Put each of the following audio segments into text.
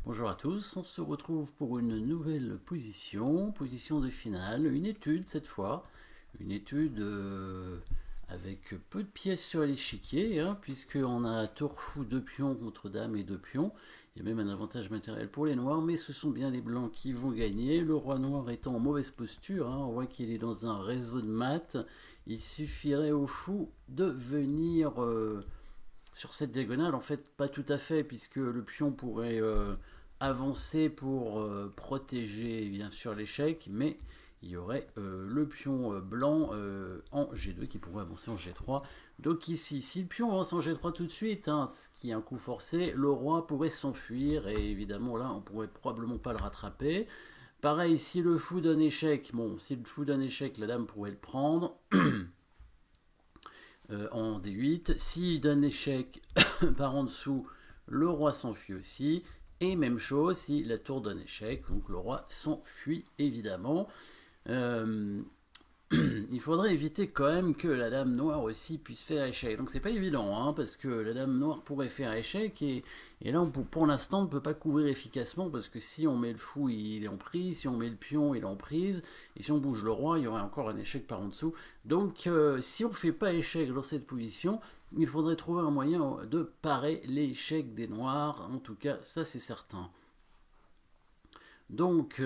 Bonjour à tous, on se retrouve pour une nouvelle position, position de finale, une étude cette fois, une étude avec peu de pièces sur l'échiquier, puisqu'on a tour fou 2 pions contre dame et 2 pions. Il y a même un avantage matériel pour les noirs, mais ce sont bien les blancs qui vont gagner. Le roi noir étant en mauvaise posture, on voit qu'il est dans un réseau de maths. Il suffirait au fou de venir sur cette diagonale, en fait pas tout à fait, puisque le pion pourrait avancer pour protéger bien sûr l'échec, mais il y aurait le pion blanc en G2 qui pourrait avancer en G3. Donc ici, si le pion avance en G3 tout de suite, ce qui est un coup forcé, le roi pourrait s'enfuir, et évidemment là on pourrait probablement pas le rattraper. Pareil, si le fou donne échec, bon, si le fou donne échec, la dame pourrait le prendre en D8. S'il donne échec par en dessous, le roi s'enfuit aussi. Et même chose si la tour donne échec, donc le roi s'enfuit évidemment. Il faudrait éviter quand même que la dame noire aussi puisse faire échec. Donc c'est pas évident, parce que la dame noire pourrait faire échec, et là pour l'instant on ne peut pas couvrir efficacement, parce que si on met le fou il est en prise, si on met le pion il est en prise, et si on bouge le roi il y aurait encore un échec par en dessous. Donc si on ne fait pas échec dans cette position, il faudrait trouver un moyen de parer l'échec des noirs, en tout cas ça c'est certain. Donc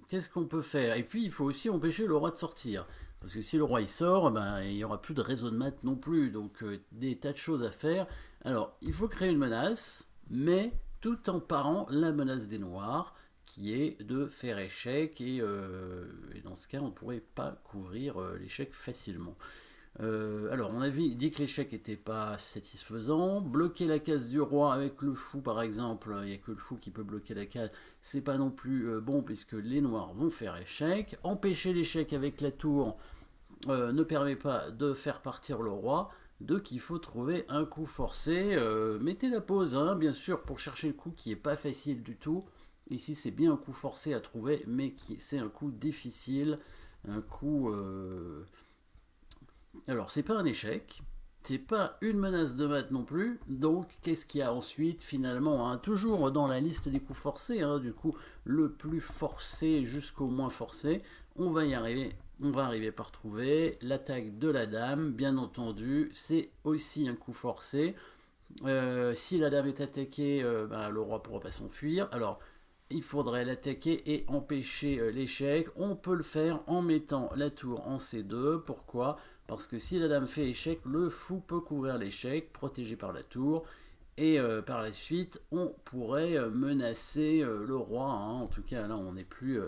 qu'est-ce qu'on peut faire? Et puis il faut aussi empêcher le roi de sortir. Parce que si le roi il sort, il n'y aura plus de réseau de maths non plus, donc des tas de choses à faire. Alors, il faut créer une menace, mais tout en parant la menace des noirs, qui est de faire échec, et dans ce cas, on ne pourrait pas couvrir l'échec facilement. Alors, on avait dit que l'échec n'était pas satisfaisant. Bloquer la case du roi avec le fou, par exemple, il n'y a que le fou qui peut bloquer la case, c'est pas non plus bon, puisque les noirs vont faire échec. Empêcher l'échec avec la tour ne permet pas de faire partir le roi. Donc il faut trouver un coup forcé. Mettez la pause, bien sûr, pour chercher le coup qui n'est pas facile du tout. Ici, c'est bien un coup forcé à trouver, mais c'est un coup difficile. Un coup... Alors, c'est pas un échec. C'est pas une menace de maths non plus. Donc, qu'est-ce qu'il y a ensuite, finalement, toujours dans la liste des coups forcés, du coup, le plus forcé jusqu'au moins forcé. On va y arriver. On va arriver par trouver l'attaque de la dame, bien entendu, c'est aussi un coup forcé. Si la dame est attaquée, le roi ne pourra pas s'enfuir. Alors, il faudrait l'attaquer et empêcher l'échec. On peut le faire en mettant la tour en C2. Pourquoi? Parce que si la dame fait échec, le fou peut couvrir l'échec, protégé par la tour. Et par la suite, on pourrait menacer le roi. En tout cas, là, on n'est plus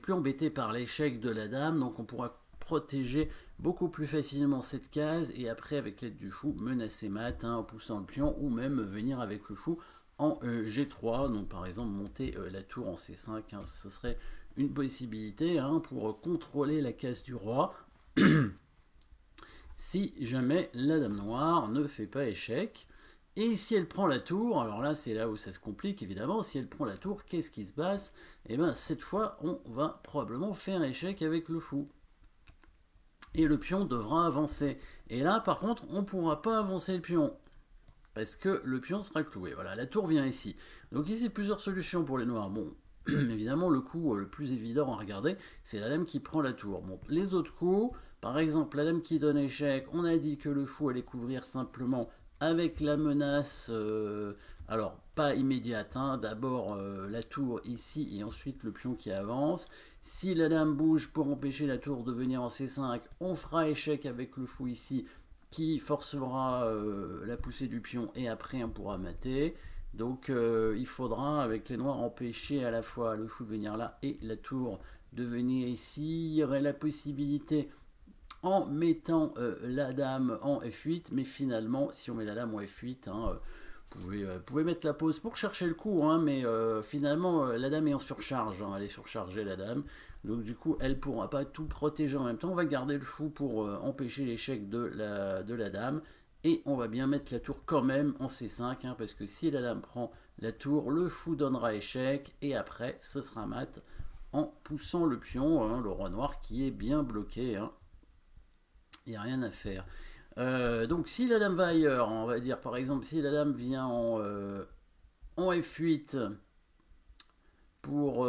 embêté par l'échec de la dame, donc on pourra protéger beaucoup plus facilement cette case, et après, avec l'aide du fou, menacer mat, en poussant le pion, ou même venir avec le fou en G3, donc par exemple monter la tour en C5, ce serait une possibilité pour contrôler la case du roi, si jamais la dame noire ne fait pas échec. Et si elle prend la tour, alors là c'est là où ça se complique évidemment, si elle prend la tour, qu'est-ce qui se passe? Et bien cette fois on va probablement faire échec avec le fou. Et le pion devra avancer. Et là par contre on ne pourra pas avancer le pion, parce que le pion sera cloué. Voilà, la tour vient ici. Donc ici plusieurs solutions pour les noirs. Bon, évidemment le coup le plus évident à regarder, c'est la dame qui prend la tour. Bon, les autres coups, par exemple la dame qui donne échec, on a dit que le fou allait couvrir simplement avec la menace, alors pas immédiate, d'abord la tour ici et ensuite le pion qui avance. Si la dame bouge pour empêcher la tour de venir en C5, on fera échec avec le fou ici qui forcera la poussée du pion, et après on pourra mater. Donc il faudra avec les noirs empêcher à la fois le fou de venir là et la tour de venir ici. Il y aurait la possibilité en mettant la dame en F8, mais finalement si on met la dame en F8, vous pouvez mettre la pause pour chercher le coup, mais finalement la dame est en surcharge, elle est surchargée la dame, donc du coup elle ne pourra pas tout protéger en même temps. On va garder le fou pour empêcher l'échec de la dame, et on va bien mettre la tour quand même en C5, parce que si la dame prend la tour, le fou donnera échec, et après ce sera mat en poussant le pion, le roi noir qui est bien bloqué, il n'y a rien à faire. Donc si la dame va ailleurs, on va dire par exemple si la dame vient en en F8 pour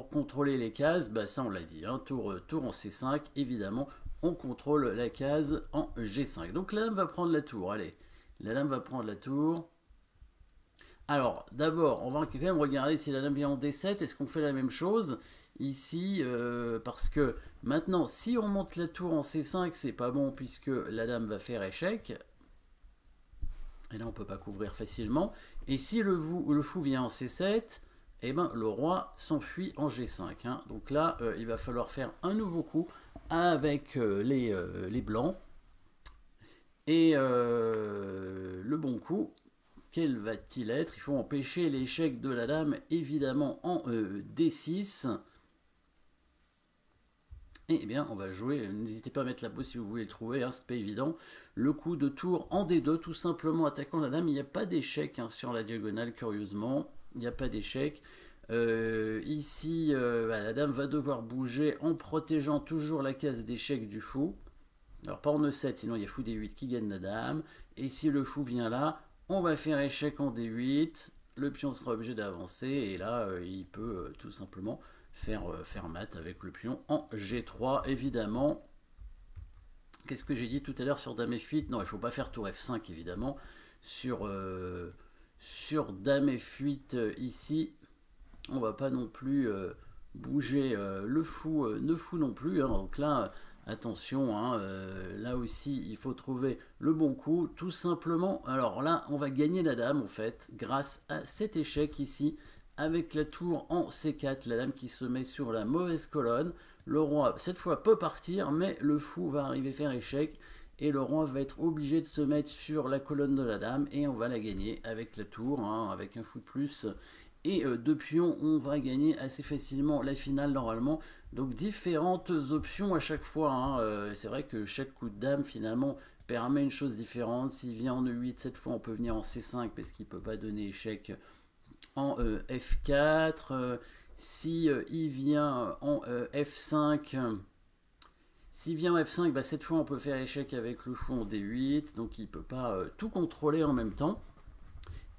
contrôler les cases, bah ça on l'a dit, hein, tour en C5, évidemment, on contrôle la case en G5. Donc la dame va prendre la tour, allez, la dame va prendre la tour. Alors, d'abord, on va quand même regarder si la dame vient en D7, est-ce qu'on fait la même chose ici, parce que maintenant, si on monte la tour en C5, c'est pas bon, puisque la dame va faire échec. Et là, on ne peut pas couvrir facilement. Et si le fou vient en C7, eh ben, le roi s'enfuit en G5. Hein. Donc là, il va falloir faire un nouveau coup avec les blancs. Et le bon coup, quel va-t-il être? Il faut empêcher l'échec de la dame, évidemment, en D6. Eh bien, on va jouer, n'hésitez pas à mettre la pause si vous voulez le trouver, hein, c'est pas évident. Le coup de tour en D2, tout simplement attaquant la dame. Il n'y a pas d'échec hein, sur la diagonale, curieusement. Il n'y a pas d'échec. Ici, la dame va devoir bouger en protégeant toujours la case d'échec du fou. Alors, pas en E7, sinon il y a fou D8 qui gagne la dame. Et si le fou vient là, on va faire échec en D8. Le pion sera obligé d'avancer. Et là, il peut tout simplement faire mat avec le pion en G3, évidemment. Qu'est-ce que j'ai dit tout à l'heure sur dame F8? Non, il ne faut pas faire tour F5, évidemment. Sur dame F8, ici, on ne va pas non plus bouger le fou non plus. Hein. Donc là, attention, hein, là aussi, il faut trouver le bon coup, tout simplement. Alors là, on va gagner la dame, en fait, grâce à cet échec ici, avec la tour en C4, la dame qui se met sur la mauvaise colonne. Le roi, cette fois, peut partir, mais le fou va arriver faire échec. Et le roi va être obligé de se mettre sur la colonne de la dame. Et on va la gagner avec la tour, hein, avec un fou de plus. Et deux pions, on va gagner assez facilement la finale, normalement. Donc, différentes options à chaque fois. Hein. C'est vrai que chaque coup de dame, finalement, permet une chose différente. S'il vient en E8, cette fois, on peut venir en C5 parce qu'il ne peut pas donner échec en F4, si il vient en F5, s'il vient en F5, bah, cette fois on peut faire échec avec le fou en D8, donc il ne peut pas tout contrôler en même temps.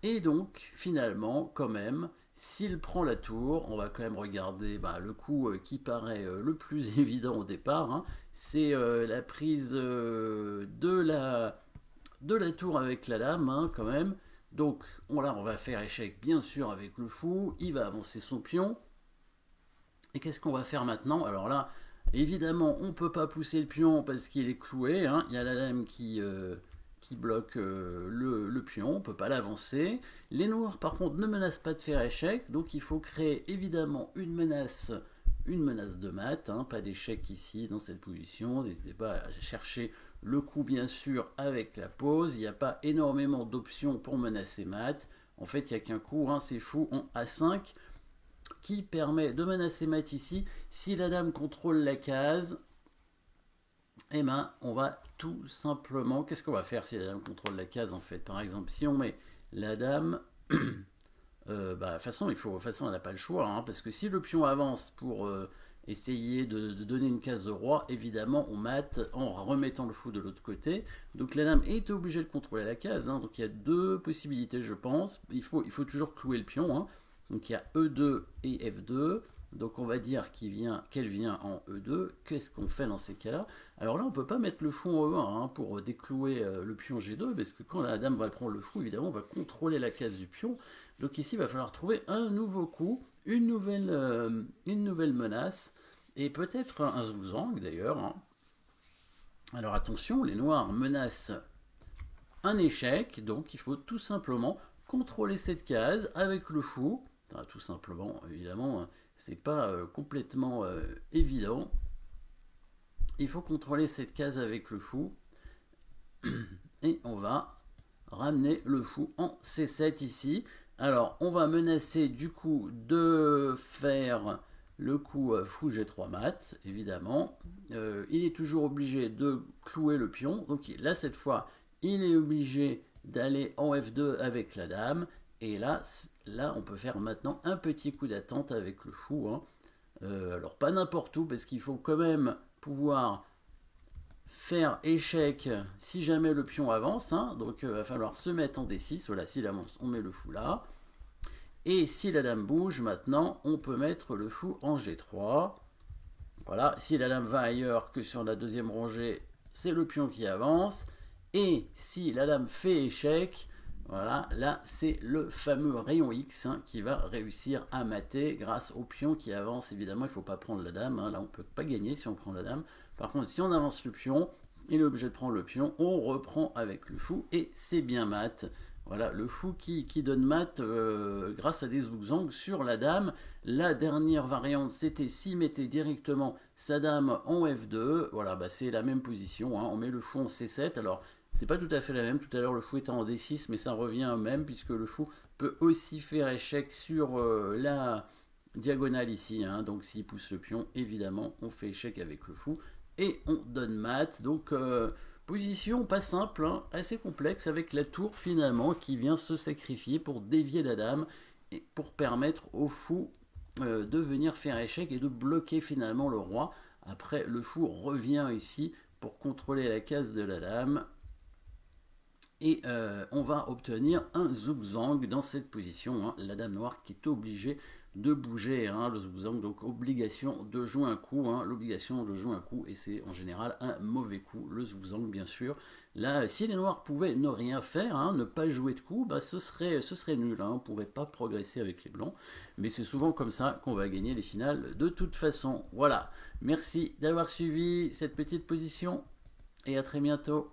Et donc finalement, quand même, s'il prend la tour, on va quand même regarder bah, le coup qui paraît le plus évident au départ, hein, c'est la prise de la tour avec la dame, hein, quand même. Donc là, on va faire échec, bien sûr, avec le fou. Il va avancer son pion. Et qu'est-ce qu'on va faire maintenant? Alors là, évidemment, on ne peut pas pousser le pion parce qu'il est cloué. Hein. Il y a la dame qui bloque le pion. On ne peut pas l'avancer. Les noirs, par contre, ne menacent pas de faire échec. Donc il faut créer, évidemment, une menace de mat. Hein. Pas d'échec ici, dans cette position. N'hésitez pas à chercher le coup, bien sûr, avec la pause. Il n'y a pas énormément d'options pour menacer mat. En fait, il n'y a qu'un coup, hein, c'est fou, en A5, qui permet de menacer mat ici. Si la dame contrôle la case, eh ben, on va tout simplement... Qu'est-ce qu'on va faire si la dame contrôle la case, en fait? Par exemple, si on met la dame... de toute façon, elle n'a pas le choix, hein, parce que si le pion avance pour... essayer de donner une case de roi, évidemment on mate en remettant le fou de l'autre côté. Donc la dame est obligée de contrôler la case, hein. Donc il y a deux possibilités, je pense. Il faut toujours clouer le pion, hein. Donc il y a E2 et F2. Donc on va dire qu'elle vient en E2. Qu'est-ce qu'on fait dans ces cas-là? Alors là on ne peut pas mettre le fou en E1 hein, pour déclouer le pion G2, parce que quand la dame va prendre le fou, évidemment on va contrôler la case du pion. Donc ici il va falloir trouver un nouveau coup, une nouvelle menace, et peut-être un Zhuzang d'ailleurs. Hein. Alors attention, les noirs menacent un échec, donc il faut tout simplement contrôler cette case avec le fou. Enfin, tout simplement, évidemment, c'est pas complètement évident. Il faut contrôler cette case avec le fou, et on va ramener le fou en C7 ici. Alors, on va menacer du coup de faire le coup fou G3 mat, évidemment. Il est toujours obligé de clouer le pion. Donc là, cette fois, il est obligé d'aller en F2 avec la dame. Et là, on peut faire maintenant un petit coup d'attente avec le fou. Hein. Alors, pas n'importe où, parce qu'il faut quand même pouvoir faire échec si jamais le pion avance, hein, donc il va falloir se mettre en D6, voilà, s'il avance, on met le fou là, et si la dame bouge, maintenant, on peut mettre le fou en G3, voilà, si la dame va ailleurs que sur la deuxième rangée, c'est le pion qui avance, et si la dame fait échec, voilà, là c'est le fameux rayon X hein, qui va réussir à mater grâce au pion qui avance. Évidemment, il ne faut pas prendre la dame, hein, là on ne peut pas gagner si on prend la dame. Par contre, si on avance le pion, il est obligé de prendre le pion, on reprend avec le fou et c'est bien mat. Voilà, le fou qui donne mat grâce à des zigzags sur la dame. La dernière variante, c'était s'il mettait directement sa dame en F2. Voilà, bah, c'est la même position, hein, on met le fou en C7. Alors, c'est pas tout à fait la même. Tout à l'heure, le fou était en D6, mais ça revient au même, puisque le fou peut aussi faire échec sur la diagonale ici. Hein. Donc, s'il pousse le pion, évidemment, on fait échec avec le fou et on donne mat. Donc, position pas simple, hein, assez complexe, avec la tour finalement qui vient se sacrifier pour dévier la dame et pour permettre au fou de venir faire échec et de bloquer finalement le roi. Après, le fou revient ici pour contrôler la case de la dame. Et on va obtenir un zugzwang dans cette position. Hein, la dame noire qui est obligée de bouger. Hein, le zugzwang, donc obligation de jouer un coup. Hein, l'obligation de jouer un coup. Et c'est en général un mauvais coup. Le zugzwang, bien sûr. Là, si les noirs pouvaient ne rien faire, hein, ne pas jouer de coup, bah, ce serait nul. Hein, on ne pourrait pas progresser avec les blancs. Mais c'est souvent comme ça qu'on va gagner les finales de toute façon. Voilà. Merci d'avoir suivi cette petite position. Et à très bientôt.